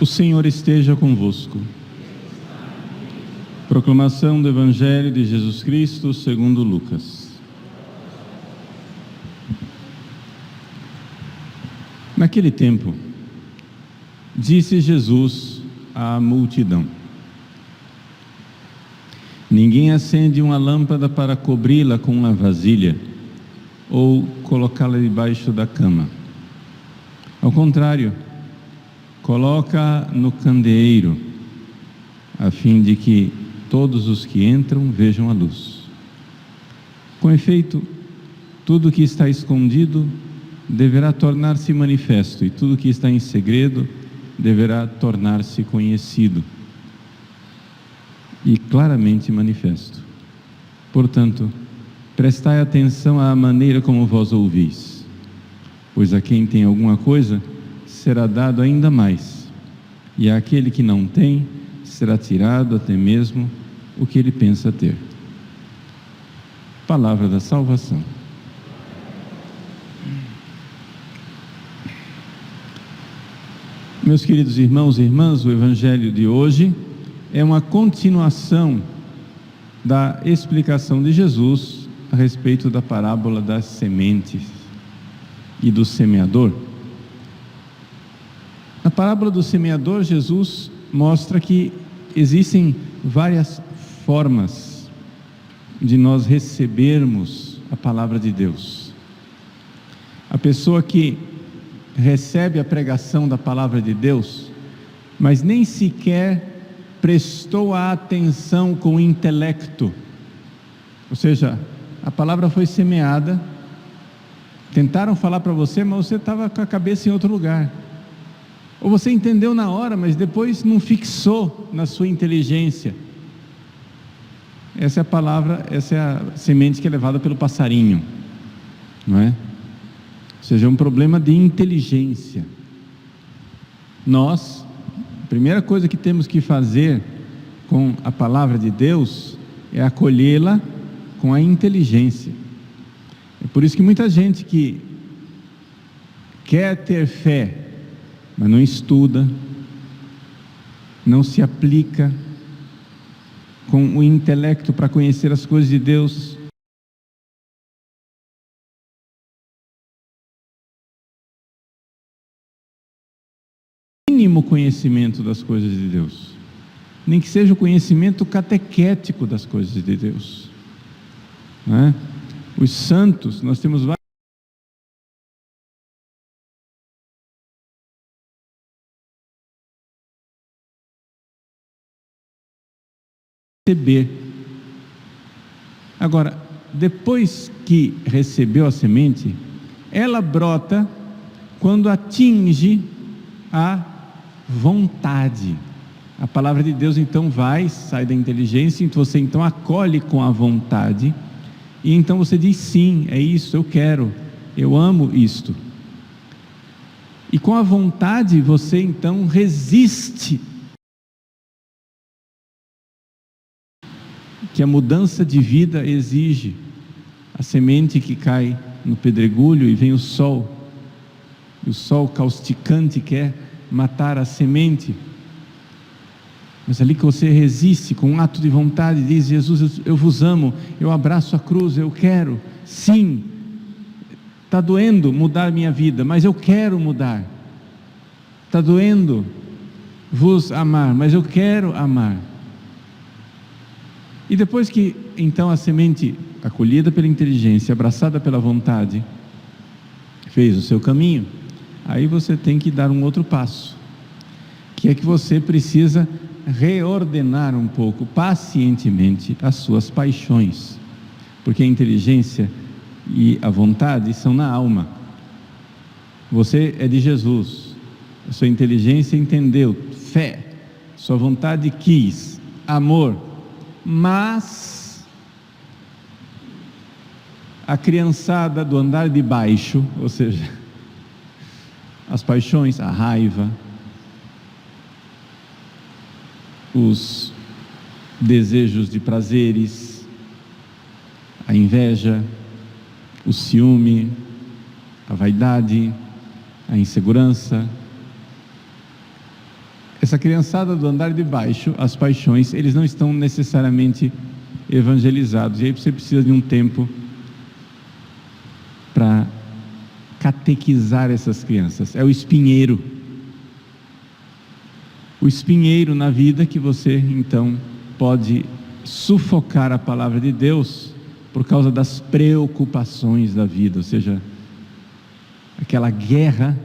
O Senhor esteja convosco. Proclamação do Evangelho de Jesus Cristo segundo Lucas. Naquele tempo, disse Jesus à multidão: ninguém acende uma lâmpada para cobri-la com uma vasilha ou colocá-la debaixo da cama. Ao contrário, coloca no candeeiro, a fim de que todos os que entram vejam a luz. Com efeito, tudo que está escondido deverá tornar-se manifesto, e tudo que está em segredo deverá tornar-se conhecido e claramente manifesto. Portanto, prestai atenção à maneira como vós ouvis, pois a quem tem alguma coisa será dado ainda mais, e àquele que não tem será tirado até mesmo o que ele pensa ter. Palavra da salvação. Meus queridos irmãos e irmãs, o Evangelho de hoje é uma continuação da explicação de Jesus a respeito da parábola das sementes e do semeador. Na parábola do semeador, Jesus mostra que existem várias formas de nós recebermos a palavra de Deus. A pessoa que recebe a pregação da palavra de Deus, mas nem sequer prestou a atenção com o intelecto, ou seja, a palavra foi semeada, tentaram falar para você, mas você estava com a cabeça em outro lugar. Ou você entendeu na hora, mas depois não fixou na sua inteligência. Essa é a palavra, essa é a semente que é levada pelo passarinho, não é? Ou seja, é um problema de inteligência. Nós, a primeira coisa que temos que fazer com a palavra de Deus é acolhê-la com a inteligência. É por isso que muita gente que quer ter fé, mas não estuda, não se aplica com o intelecto para conhecer as coisas de Deus, mínimo conhecimento das coisas de Deus, nem que seja o conhecimento catequético das coisas de Deus, não é? Os santos, nós temos vários receber. Agora, depois que recebeu a semente, ela brota quando atinge a vontade. A palavra de Deus então sai da inteligência, então você então acolhe com a vontade, e então você diz sim, é isso, eu quero, eu amo isto. E com a vontade você então resiste que a mudança de vida exige. A semente que cai no pedregulho e vem o sol causticante quer matar a semente, mas ali que você resiste com um ato de vontade, diz: Jesus, eu vos amo, eu abraço a cruz, eu quero, sim, está doendo mudar minha vida, mas eu quero mudar, está doendo vos amar, mas eu quero amar. E depois que então a semente, acolhida pela inteligência, abraçada pela vontade, fez o seu caminho, aí você tem que dar um outro passo, que é que você precisa reordenar um pouco, pacientemente, as suas paixões, porque a inteligência e a vontade são na alma. Você é de Jesus, a sua inteligência entendeu, fé, sua vontade quis, amor, mas a criançada do andar de baixo, ou seja, as paixões, a raiva, os desejos de prazeres, a inveja, o ciúme, a vaidade, a insegurança. Essa criançada do andar de baixo, as paixões, eles não estão necessariamente evangelizados, e aí você precisa de um tempo para catequizar essas crianças. É o espinheiro na vida, que você então pode sufocar a palavra de Deus por causa das preocupações da vida, ou seja, aquela guerra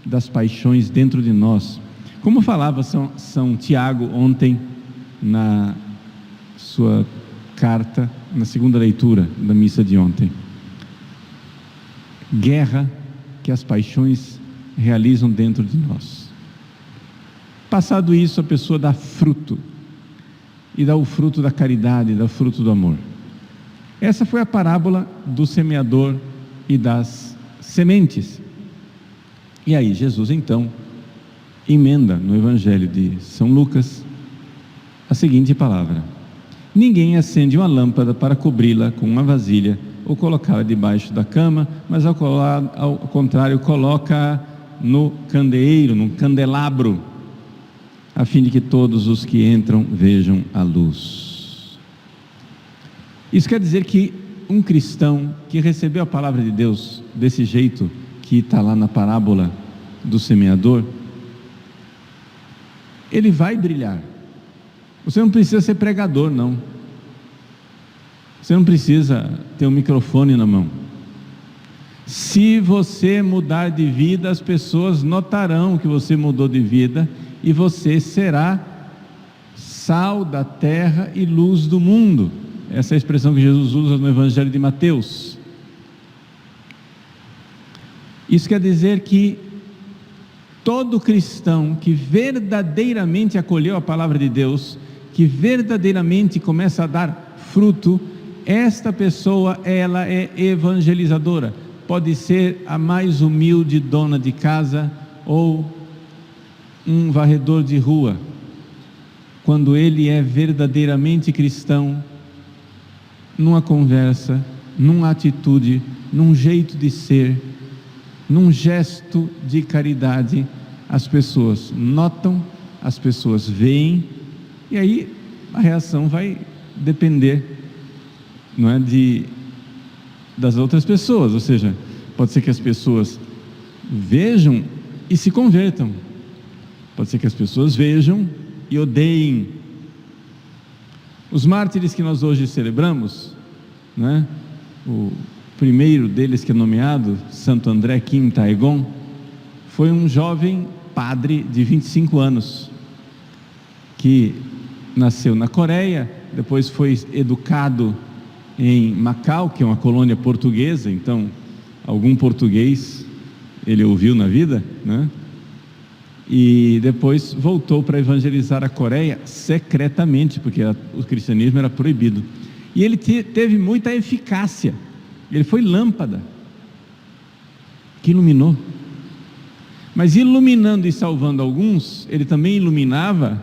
das paixões dentro de nós. Como falava São Tiago ontem na sua carta, na segunda leitura da missa de ontem: guerra que as paixões realizam dentro de nós. Passado isso, a pessoa dá fruto, e dá o fruto da caridade, dá o fruto do amor. Essa foi a parábola do semeador e das sementes. E aí Jesus então emenda no Evangelho de São Lucas a seguinte palavra: ninguém acende uma lâmpada para cobri-la com uma vasilha ou colocá-la debaixo da cama, mas ao contrário, coloca no candeeiro, no candelabro, a fim de que todos os que entram vejam a luz. Isso quer dizer que um cristão que recebeu a palavra de Deus desse jeito que está lá na parábola do semeador, ele vai brilhar. Você não precisa ser pregador, não. Você não precisa ter um microfone na mão. Se você mudar de vida, as pessoas notarão que você mudou de vida, e você será sal da terra e luz do mundo. Essa é a expressão que Jesus usa no Evangelho de Mateus. Isso quer dizer que todo cristão que verdadeiramente acolheu a palavra de Deus, que verdadeiramente começa a dar fruto, esta pessoa, ela é evangelizadora. Pode ser a mais humilde dona de casa ou um varredor de rua. Quando ele é verdadeiramente cristão, numa conversa, numa atitude, num jeito de ser, num gesto de caridade, as pessoas notam, as pessoas veem, e aí a reação vai depender, não é, das outras pessoas. Ou seja, pode ser que as pessoas vejam e se convertam, pode ser que as pessoas vejam e odeiem. Os mártires que nós hoje celebramos, né? O primeiro deles, que é nomeado Santo André Kim Taegon, foi um jovem padre de 25 anos, que nasceu na Coreia, depois foi educado em Macau, que é uma colônia portuguesa, então algum português ele ouviu na vida, né? E depois voltou para evangelizar a Coreia secretamente, porque o cristianismo era proibido, e ele teve muita eficácia. Ele foi lâmpada que iluminou, mas iluminando e salvando alguns, ele também iluminava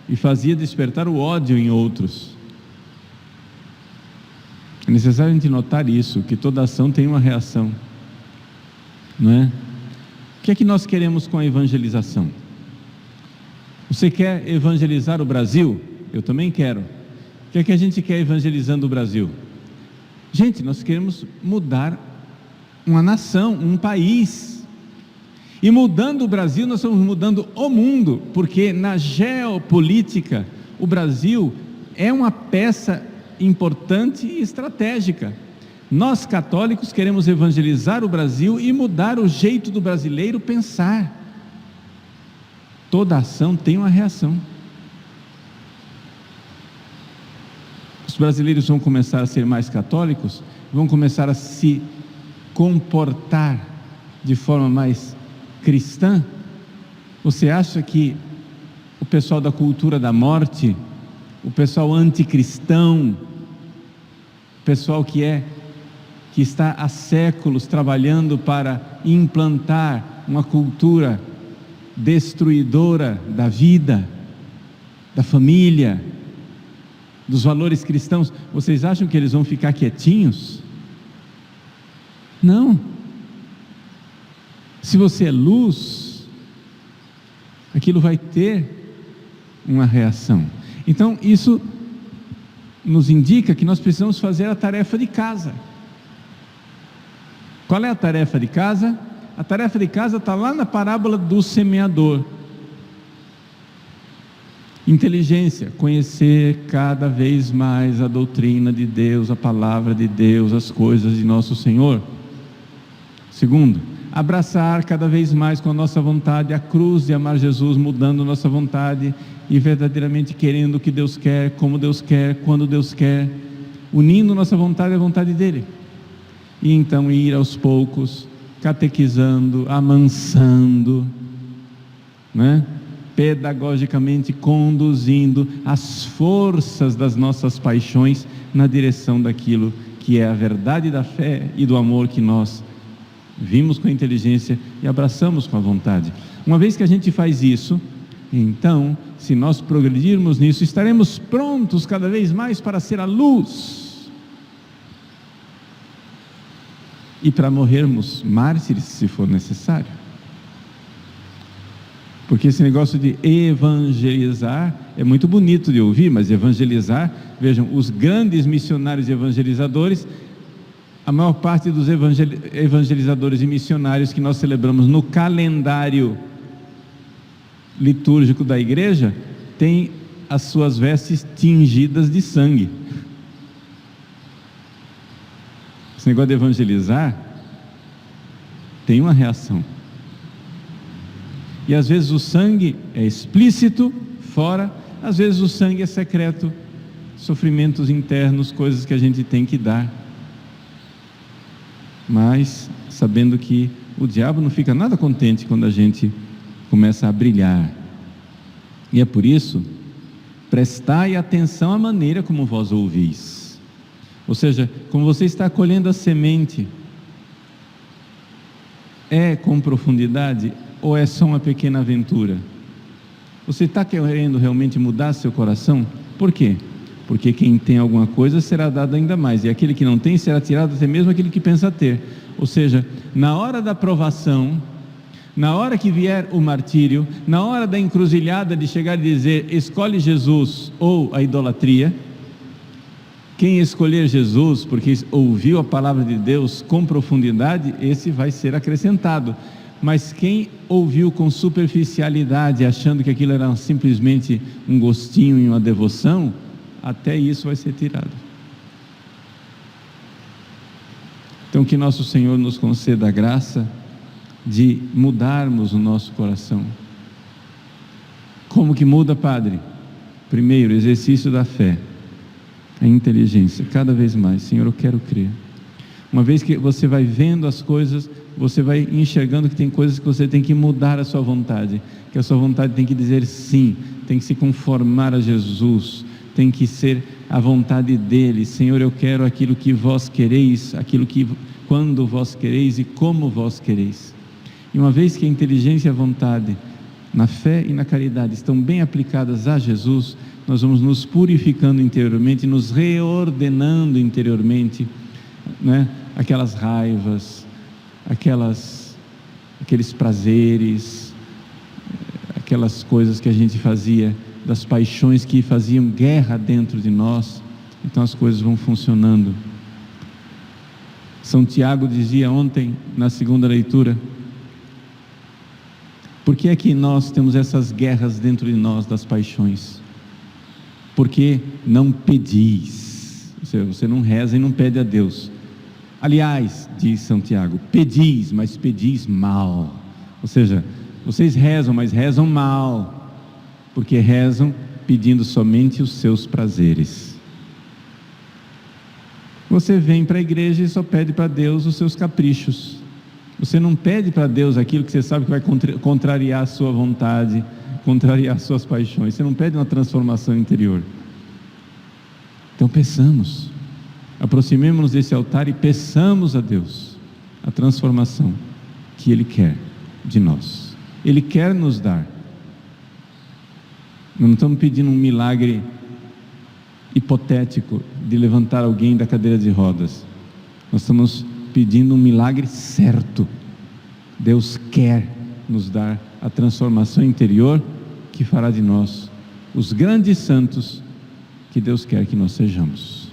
e fazia despertar o ódio em outros. É necessário a gente notar isso, que toda ação tem uma reação, não é? O que é que nós queremos com a evangelização? Você quer evangelizar o Brasil? Eu também quero. O que é que a gente quer evangelizando o Brasil? Gente, nós queremos mudar uma nação, um país. E mudando o Brasil, nós estamos mudando o mundo, porque na geopolítica, o Brasil é uma peça importante e estratégica. Nós católicos queremos evangelizar o Brasil e mudar o jeito do brasileiro pensar. Toda ação tem uma reação. Os brasileiros vão começar a ser mais católicos, vão começar a se comportar de forma mais cristã. Você acha que o pessoal da cultura da morte, o pessoal anticristão, o pessoal que está há séculos trabalhando para implantar uma cultura destruidora da vida, da família, dos valores cristãos, vocês acham que eles vão ficar quietinhos? Não. Se você é luz, aquilo vai ter uma reação. Então isso nos indica que nós precisamos fazer a tarefa de casa. Qual é a tarefa de casa? A tarefa de casa está lá na parábola do semeador. Inteligência, conhecer cada vez mais a doutrina de Deus, a palavra de Deus, as coisas de nosso Senhor. Segundo, abraçar cada vez mais com a nossa vontade a cruz de amar Jesus, mudando nossa vontade e verdadeiramente querendo o que Deus quer, como Deus quer, quando Deus quer, unindo nossa vontade à vontade dEle. E então ir aos poucos, catequizando, amansando, né? Pedagogicamente conduzindo as forças das nossas paixões na direção daquilo que é a verdade da fé e do amor que nós vimos com a inteligência e abraçamos com a vontade. Uma vez que a gente faz isso, então, se nós progredirmos nisso, estaremos prontos cada vez mais para ser a luz e para morrermos mártires, se for necessário. Porque esse negócio de evangelizar é muito bonito de ouvir, mas evangelizar, vejam, os grandes missionários e evangelizadores, a maior parte dos evangelizadores e missionários que nós celebramos no calendário litúrgico da igreja, tem as suas vestes tingidas de sangue. Esse negócio de evangelizar tem uma reação. E às vezes o sangue é explícito, fora, às vezes o sangue é secreto, sofrimentos internos, coisas que a gente tem que dar. Mas sabendo que o diabo não fica nada contente quando a gente começa a brilhar. E é por isso, prestai atenção à maneira como vós ouvis. Ou seja, como você está colhendo a semente, é com profundidade ou é só uma pequena aventura? Você está querendo realmente mudar seu coração? Por quê? Porque quem tem alguma coisa será dado ainda mais, e aquele que não tem será tirado até mesmo aquele que pensa ter. Ou seja, na hora da provação, na hora que vier o martírio, na hora da encruzilhada de chegar e dizer, escolhe Jesus ou a idolatria, quem escolher Jesus, porque ouviu a palavra de Deus com profundidade, esse vai ser acrescentado. Mas quem ouviu com superficialidade, achando que aquilo era simplesmente um gostinho e uma devoção, até isso vai ser tirado. Então que nosso Senhor nos conceda a graça de mudarmos o nosso coração. Como que muda, Padre? Primeiro, exercício da fé, a inteligência, cada vez mais. Senhor, eu quero crer. Uma vez que você vai vendo as coisas, você vai enxergando que tem coisas que você tem que mudar a sua vontade, que a sua vontade tem que dizer sim, tem que se conformar a Jesus, tem que ser a vontade dele. Senhor, eu quero aquilo que vós quereis, aquilo que quando vós quereis e como vós quereis. E uma vez que a inteligência e a vontade, na fé e na caridade, estão bem aplicadas a Jesus, nós vamos nos purificando interiormente, nos reordenando interiormente, né? Aquelas raivas, aqueles prazeres, aquelas coisas que a gente fazia, das paixões que faziam guerra dentro de nós, então as coisas vão funcionando. São Tiago dizia ontem, na segunda leitura, por que é que nós temos essas guerras dentro de nós das paixões? Porque não pedis, ou seja, você não reza e não pede a Deus. Aliás, diz São Tiago, pedis, mas pedis mal. Ou seja, vocês rezam, mas rezam mal, porque rezam pedindo somente os seus prazeres. Você vem para a igreja e só pede para Deus os seus caprichos. Você não pede para Deus aquilo que você sabe que vai contrariar a sua vontade, contrariar as suas paixões. Você não pede uma transformação interior. Então peçamos, aproximemo-nos desse altar e peçamos a Deus a transformação que Ele quer de nós. Ele quer nos dar. Nós não estamos pedindo um milagre hipotético de levantar alguém da cadeira de rodas. Nós estamos pedindo um milagre certo. Deus quer nos dar a transformação interior que fará de nós os grandes santos que Deus quer que nós sejamos.